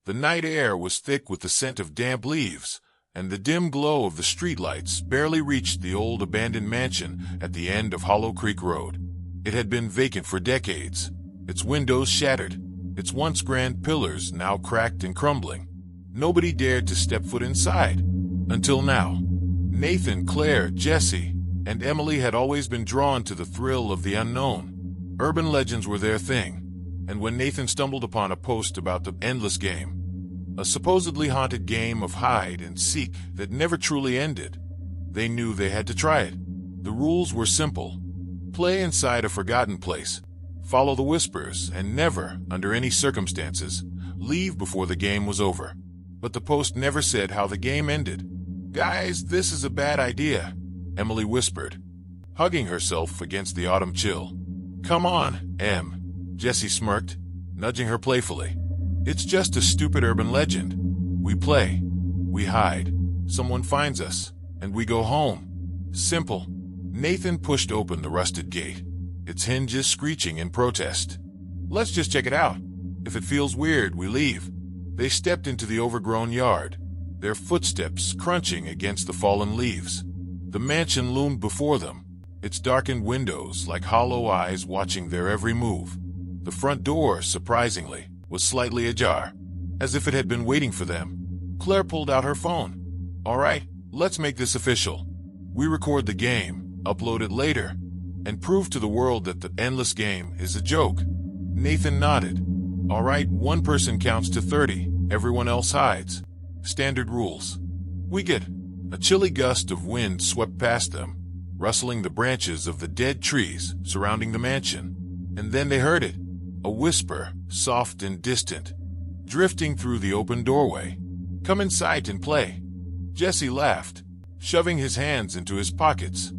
The night air was thick with the scent of damp leaves, and the dim glow of the streetlights barely reached the old abandoned mansion at the end of Hollow Creek Road. It had been vacant for decades, its windows shattered, its once grand pillars now cracked and crumbling. Nobody dared to step foot inside. Until now. Nathan, Claire, Jesse, and Emily had always been drawn to the thrill of the unknown. Urban legends were their thing, and when Nathan stumbled upon a post about the endless game, a supposedly haunted game of hide and seek that never truly ended, they knew they had to try it. The rules were simple. Play inside a forgotten place, follow the whispers, and never, under any circumstances, leave before the game was over. But the post never said how the game ended. "Guys, this is a bad idea," Emily whispered, hugging herself against the autumn chill. "Come on, Em," Jesse smirked, nudging her playfully. "It's just a stupid urban legend. We play, we hide, someone finds us, and we go home. Simple." Nathan pushed open the rusted gate, its hinges screeching in protest. "Let's just check it out. If it feels weird, we leave." They stepped into the overgrown yard, their footsteps crunching against the fallen leaves. The mansion loomed before them, its darkened windows like hollow eyes watching their every move. The front door, surprisingly, was slightly ajar, as if it had been waiting for them. Claire pulled out her phone. "All right, let's make this official. We record the game, upload it later, and prove to the world that the endless game is a joke." Nathan nodded. "All right, one person counts to 30, everyone else hides. Standard rules." "We get." A chilly gust of wind swept past them, rustling the branches of the dead trees surrounding the mansion. And then they heard it, a whisper, soft and distant, drifting through the open doorway. "Come inside and play." Jesse laughed, shoving his hands into his pockets.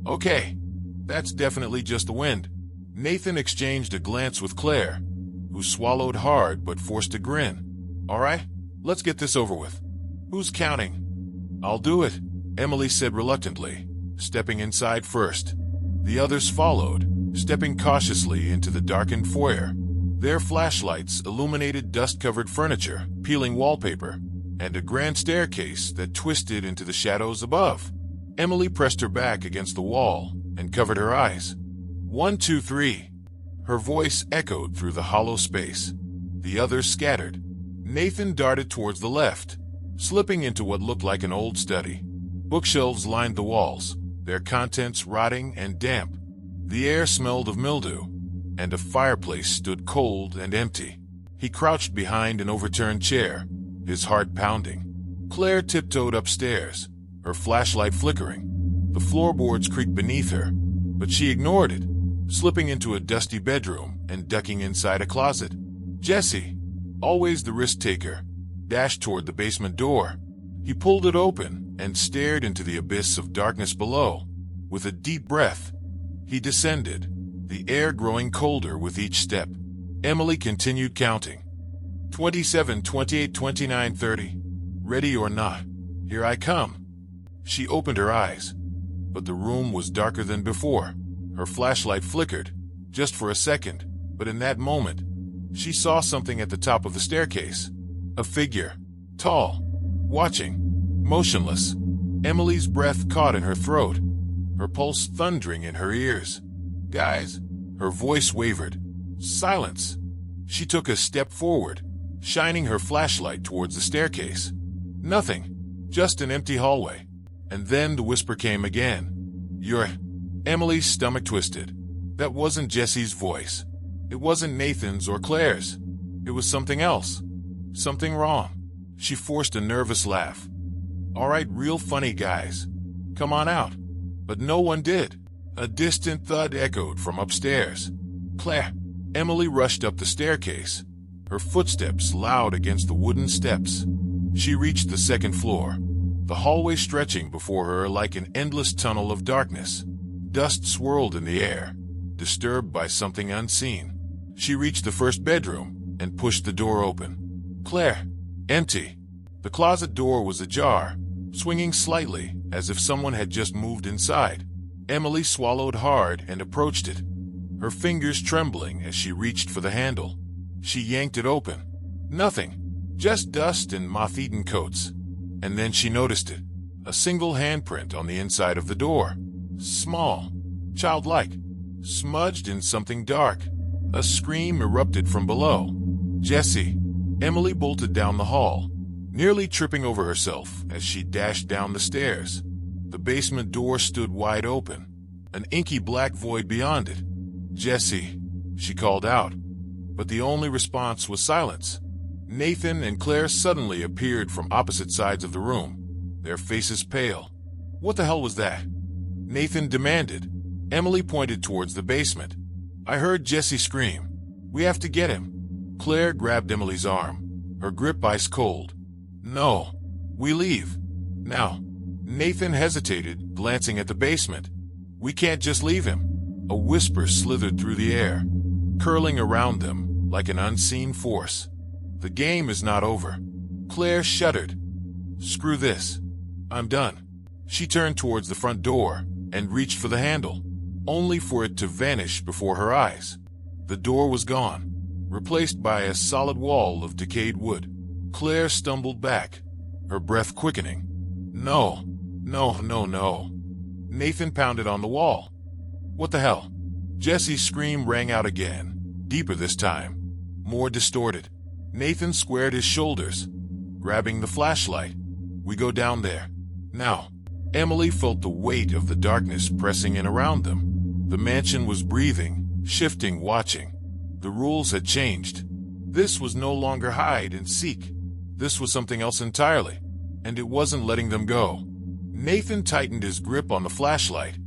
"Okay, that's definitely just the wind." Nathan exchanged a glance with Claire, who swallowed hard but forced a grin. "All right, let's get this over with. Who's counting?" "I'll do it," Emily said reluctantly, stepping inside first. The others followed, stepping cautiously into the darkened foyer. Their flashlights illuminated dust-covered furniture, peeling wallpaper, and a grand staircase that twisted into the shadows above. Emily pressed her back against the wall and covered her eyes. 1, 2, 3. Her voice echoed through the hollow space. The others scattered. Nathan darted towards the left, slipping into what looked like an old study. Bookshelves lined the walls, their contents rotting and damp. The air smelled of mildew, and a fireplace stood cold and empty. He crouched behind an overturned chair, his heart pounding. Claire tiptoed upstairs, her flashlight flickering. The floorboards creaked beneath her, but she ignored it, slipping into a dusty bedroom and ducking inside a closet. Jesse, always the risk-taker, dashed toward the basement door. He pulled it open and stared into the abyss of darkness below. With a deep breath, he descended, the air growing colder with each step. Emily continued counting. 27, 28, 29, 30. Ready or not, here I come. She opened her eyes, but the room was darker than before. Her flashlight flickered, just for a second, but in that moment, she saw something at the top of the staircase. A figure, tall, watching, motionless. Emily's breath caught in her throat, her pulse thundering in her ears. "Guys," her voice wavered. "Silence." She took a step forward, shining her flashlight towards the staircase. Nothing, just an empty hallway. And then the whisper came again. "You're..." Emily's stomach twisted. That wasn't Jesse's voice. It wasn't Nathan's or Claire's. It was something else. Something wrong. She forced a nervous laugh. "All right, real funny, guys. Come on out." But no one did. A distant thud echoed from upstairs. "Claire." Emily rushed up the staircase, her footsteps loud against the wooden steps. She reached the second floor, the hallway stretching before her like an endless tunnel of darkness. Dust swirled in the air, disturbed by something unseen. She reached the first bedroom and pushed the door open. Claire. Empty. The closet door was ajar, swinging slightly as if someone had just moved inside. Emily swallowed hard and approached it, her fingers trembling as she reached for the handle. She yanked it open. Nothing. Just dust and moth-eaten coats. And then she noticed it. A single handprint on the inside of the door. Small, childlike, smudged in something dark. A scream erupted from below. "Jessie!" Emily bolted down the hall, nearly tripping over herself as she dashed down the stairs. The basement door stood wide open, an inky black void beyond it. "Jessie!" she called out, but the only response was silence. Nathan and Claire suddenly appeared from opposite sides of the room, their faces pale. "What the hell was that?" Nathan demanded. Emily pointed towards the basement. "I heard Jessie scream. We have to get him." Claire grabbed Emily's arm, her grip ice cold. "No, we leave. Now." Nathan hesitated, glancing at the basement. "We can't just leave him." A whisper slithered through the air, curling around them like an unseen force. "The game is not over." Claire shuddered. "Screw this. I'm done." She turned towards the front door and reached for the handle, only for it to vanish before her eyes. The door was gone, replaced by a solid wall of decayed wood. Claire stumbled back, her breath quickening. "No, no, no, no." Nathan pounded on the wall. "What the hell?" Jessie's scream rang out again, deeper this time, more distorted. Nathan squared his shoulders, grabbing the flashlight. "We go down there. Now." Emily felt the weight of the darkness pressing in around them. The mansion was breathing, shifting, watching. The rules had changed. This was no longer hide and seek. This was something else entirely, and it wasn't letting them go. Nathan tightened his grip on the flashlight,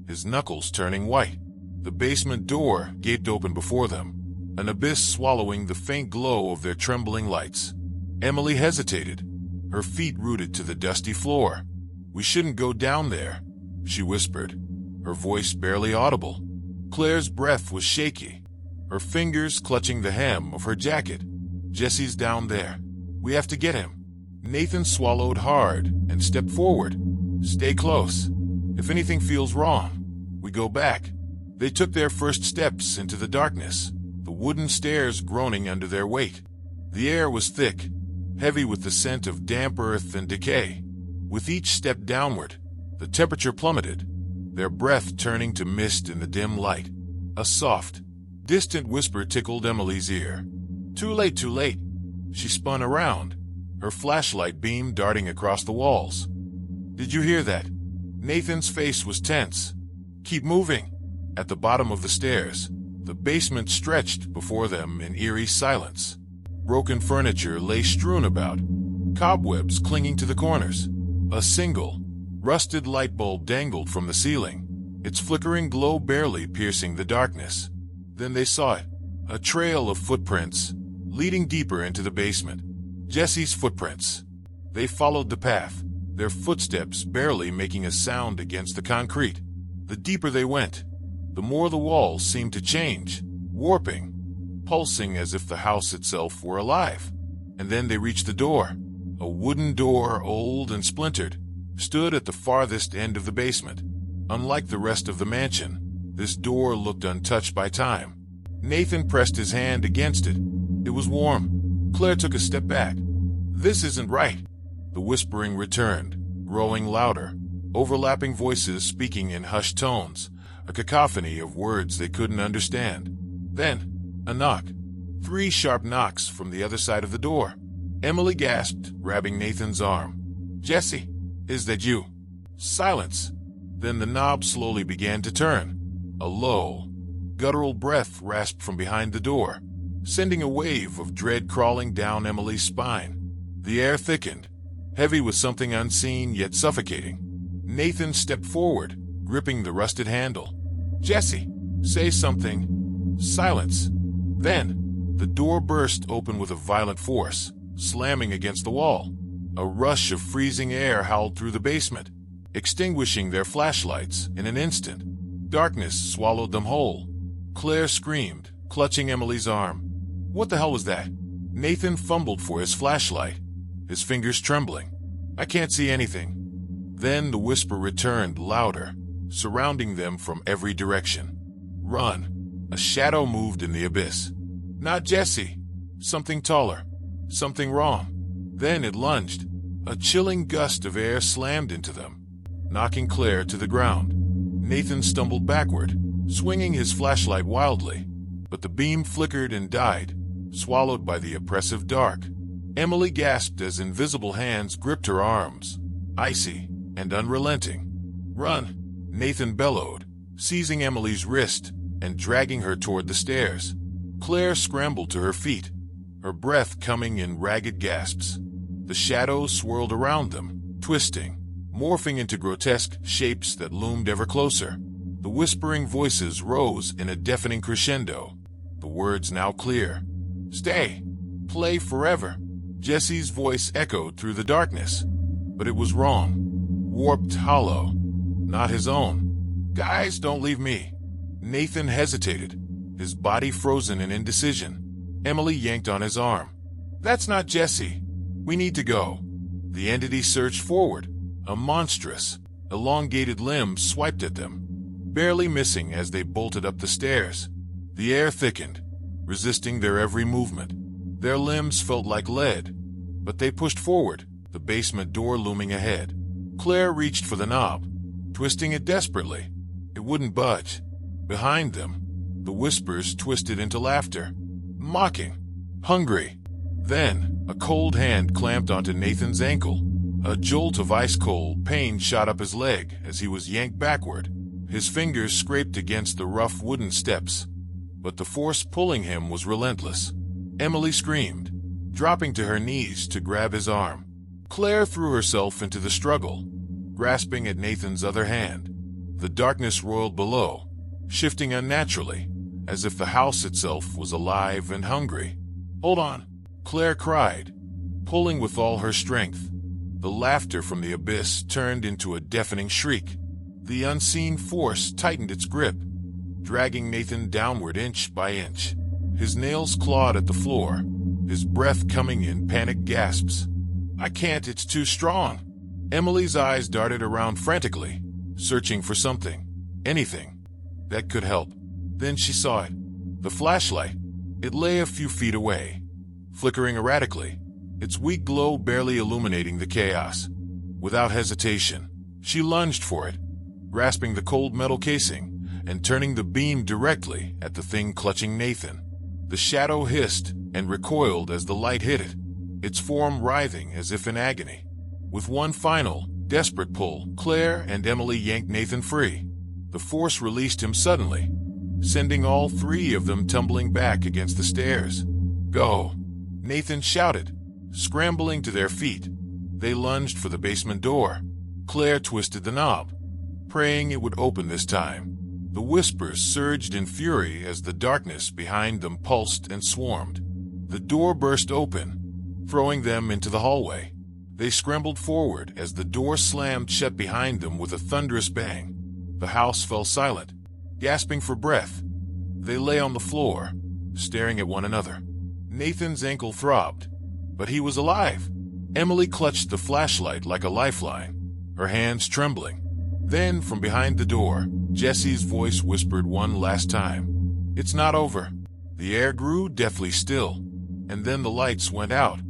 his knuckles turning white. The basement door gaped open before them, an abyss swallowing the faint glow of their trembling lights. Emily hesitated, her feet rooted to the dusty floor. "We shouldn't go down there," she whispered, her voice barely audible. Claire's breath was shaky, her fingers clutching the hem of her jacket. "Jessie's down there. We have to get him." Nathan swallowed hard and stepped forward. "Stay close. If anything feels wrong, we go back." They took their first steps into the darkness, the wooden stairs groaning under their weight. The air was thick, heavy with the scent of damp earth and decay. With each step downward, the temperature plummeted, their breath turning to mist in the dim light. A soft, distant whisper tickled Emily's ear. "Too late, too late." She spun around, her flashlight beam darting across the walls. "Did you hear that?" Nathan's face was tense. "Keep moving." At the bottom of the stairs, the basement stretched before them in eerie silence. Broken furniture lay strewn about, cobwebs clinging to the corners. A single, rusted light bulb dangled from the ceiling, its flickering glow barely piercing the darkness. Then they saw it, a trail of footprints, leading deeper into the basement. Jessie's footprints. They followed the path, their footsteps barely making a sound against the concrete. The deeper they went, the more the walls seemed to change, warping, pulsing as if the house itself were alive. And then they reached the door. A wooden door, old and splintered, stood at the farthest end of the basement. Unlike the rest of the mansion, this door looked untouched by time. Nathan pressed his hand against it. It was warm. Claire took a step back. "This isn't right." The whispering returned, growing louder, overlapping voices speaking in hushed tones, a cacophony of words they couldn't understand. Then, a knock. 3 sharp knocks from the other side of the door. Emily gasped, grabbing Nathan's arm. "Jessie, is that you?" Silence. Then the knob slowly began to turn. A low, guttural breath rasped from behind the door, sending a wave of dread crawling down Emily's spine. The air thickened, heavy with something unseen yet suffocating. Nathan stepped forward, gripping the rusted handle. "Jessie, say something." Silence. Then, the door burst open with a violent force, slamming against the wall. A rush of freezing air howled through the basement, extinguishing their flashlights in an instant. Darkness swallowed them whole. Claire screamed, clutching Emily's arm. "What the hell was that?" Nathan fumbled for his flashlight, his fingers trembling. "I can't see anything." Then the whisper returned louder, surrounding them from every direction. "Run." A shadow moved in the abyss. Not Jessie. Something taller. Something wrong. Then it lunged. A chilling gust of air slammed into them, knocking Claire to the ground. Nathan stumbled backward, swinging his flashlight wildly, but the beam flickered and died, swallowed by the oppressive dark. Emily gasped as invisible hands gripped her arms, icy and unrelenting. "Run!" Nathan bellowed, seizing Emily's wrist and dragging her toward the stairs. Claire scrambled to her feet, her breath coming in ragged gasps. The shadows swirled around them, twisting, morphing into grotesque shapes that loomed ever closer. The whispering voices rose in a deafening crescendo, the words now clear. "Stay! Play forever!" Jesse's voice echoed through the darkness, but it was wrong. Warped, hollow, not his own. "Guys, don't leave me." Nathan hesitated, his body frozen in indecision. Emily yanked on his arm. "That's not Jesse. We need to go." The entity surged forward, a monstrous, elongated limb swiped at them, barely missing as they bolted up the stairs. The air thickened, resisting their every movement. Their limbs felt like lead, but they pushed forward, the basement door looming ahead. Claire reached for the knob, twisting it desperately. It wouldn't budge. Behind them, the whispers twisted into laughter, mocking, hungry. Then, a cold hand clamped onto Nathan's ankle. A jolt of ice-cold pain shot up his leg as he was yanked backward. His fingers scraped against the rough wooden steps, but the force pulling him was relentless. Emily screamed, dropping to her knees to grab his arm. Claire threw herself into the struggle, grasping at Nathan's other hand. The darkness roiled below, shifting unnaturally, as if the house itself was alive and hungry. "Hold on," Claire cried, pulling with all her strength. The laughter from the abyss turned into a deafening shriek. The unseen force tightened its grip, dragging Nathan downward inch by inch. His nails clawed at the floor, his breath coming in panicked gasps. "I can't, it's too strong." Emily's eyes darted around frantically, searching for something, anything, that could help. Then she saw it. The flashlight. It lay a few feet away, flickering erratically, its weak glow barely illuminating the chaos. Without hesitation, she lunged for it, grasping the cold metal casing and turning the beam directly at the thing clutching Nathan. The shadow hissed and recoiled as the light hit it, its form writhing as if in agony. With one final, desperate pull, Claire and Emily yanked Nathan free. The force released him suddenly, sending all three of them tumbling back against the stairs. "Go!" Nathan shouted, scrambling to their feet. They lunged for the basement door. Claire twisted the knob, praying it would open this time. The whispers surged in fury as the darkness behind them pulsed and swarmed. The door burst open, throwing them into the hallway. They scrambled forward as the door slammed shut behind them with a thunderous bang. The house fell silent, gasping for breath. They lay on the floor, staring at one another. Nathan's ankle throbbed, but he was alive. Emily clutched the flashlight like a lifeline, her hands trembling. Then, from behind the door, Jesse's voice whispered one last time, "It's not over." The air grew deathly still, and then the lights went out,